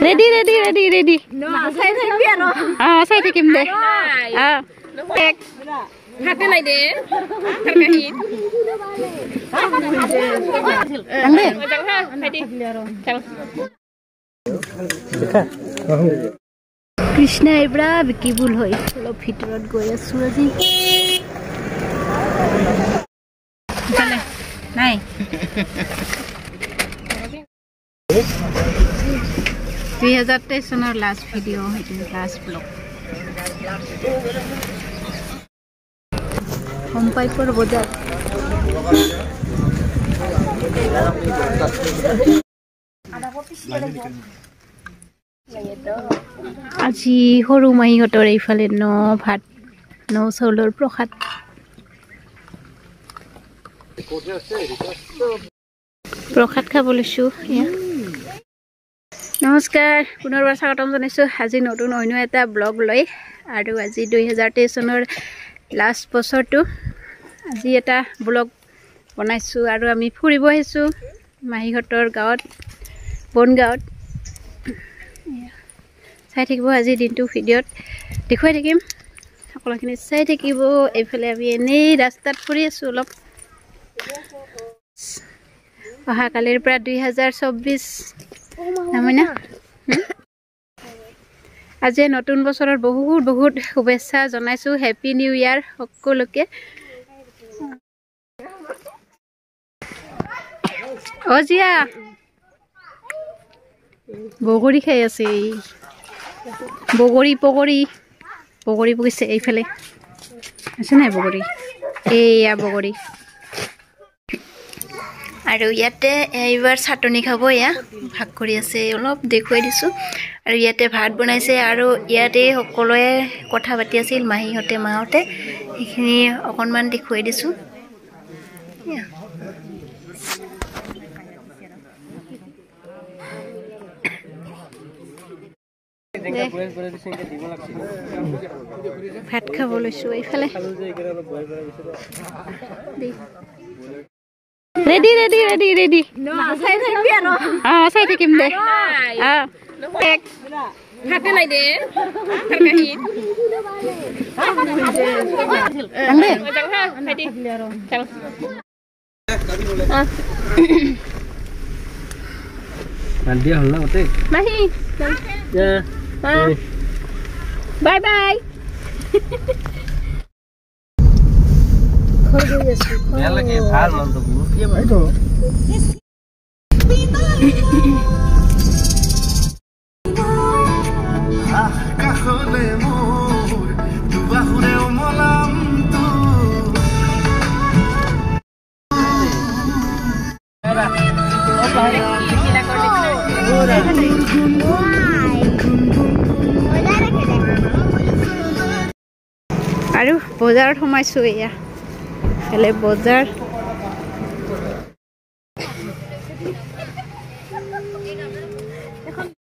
Ready. Saya takim deh. Tek. Hati lagi deh. Terkait. Angin. Jangan. Ready. Jangan. Krishna ibra bikibul hoy. Lo fitrot goya suraji. Chale. Nai. 2023 চনৰ last video' সেইটো last blog home পাইপৰ বজাৰ আজি সৰু মাহীহঁতৰ এইফালে ভাত চাউলৰ প্ৰসাদ খাব লৈছোঁ নমস্কাৰ পুনৰবাৰ স্বাগতম জনাইছোঁ আজি নতুন অন্য এটা ব্লগ লৈ আৰু আজি 2023 চনৰ লাষ্ট বছৰটো আজি এটা ব্লগ বনাইছোঁ আৰু আমি ফুৰিব আহিছোঁ মাহীহঁতৰ গাঁৱত বনগাঁৱত চাই থাকিব আজি দিনটো ভিডিঅ'ত দেখুৱাই থাকিম সকলোখিনি চাই থাকিব এইফালে আমি এনেই ৰাস্তাত ফুৰি আছোঁ অলপ অহাকালিৰ পৰা 2024 নামনা আজি নতুন বছৰৰ বহুত শুভেচ্ছা জনাইছোঁ হেপী নিউ ইয়াৰ সকলোকে অজিয়া বগৰী খাই আছে বগৰী পকিছে এইফালে আছে নাই বগৰী এয়া বগৰী আৰু ইয়াতে এইবাৰ চাটনি খাব এয়া ভাগ কৰি আছে অলপ দেখুৱাই দিছোঁ আৰু ইয়াতে ভাত বনাইছে আৰু ইয়াতে সকলোৱে কথা পাতি আছিল মাহঁতে সেইখিনি অকণমান দেখুৱাই দিছোঁ ভাত খাব লৈছোঁ এইফালে Ready. Saya takim deh. Tek. Hati lagi deh. Terkait. Angin. Jangan. Ready. Jangan. Nanti halang oke. Mahi. Ya. Bye. Ya lagi ভাল মন্ত বহুত কি ভাই তো কাখলে মোর দুবাহুরে মলাম তো আৰু বজাৰত সোমাইছো এয়া হেলে বজাৰ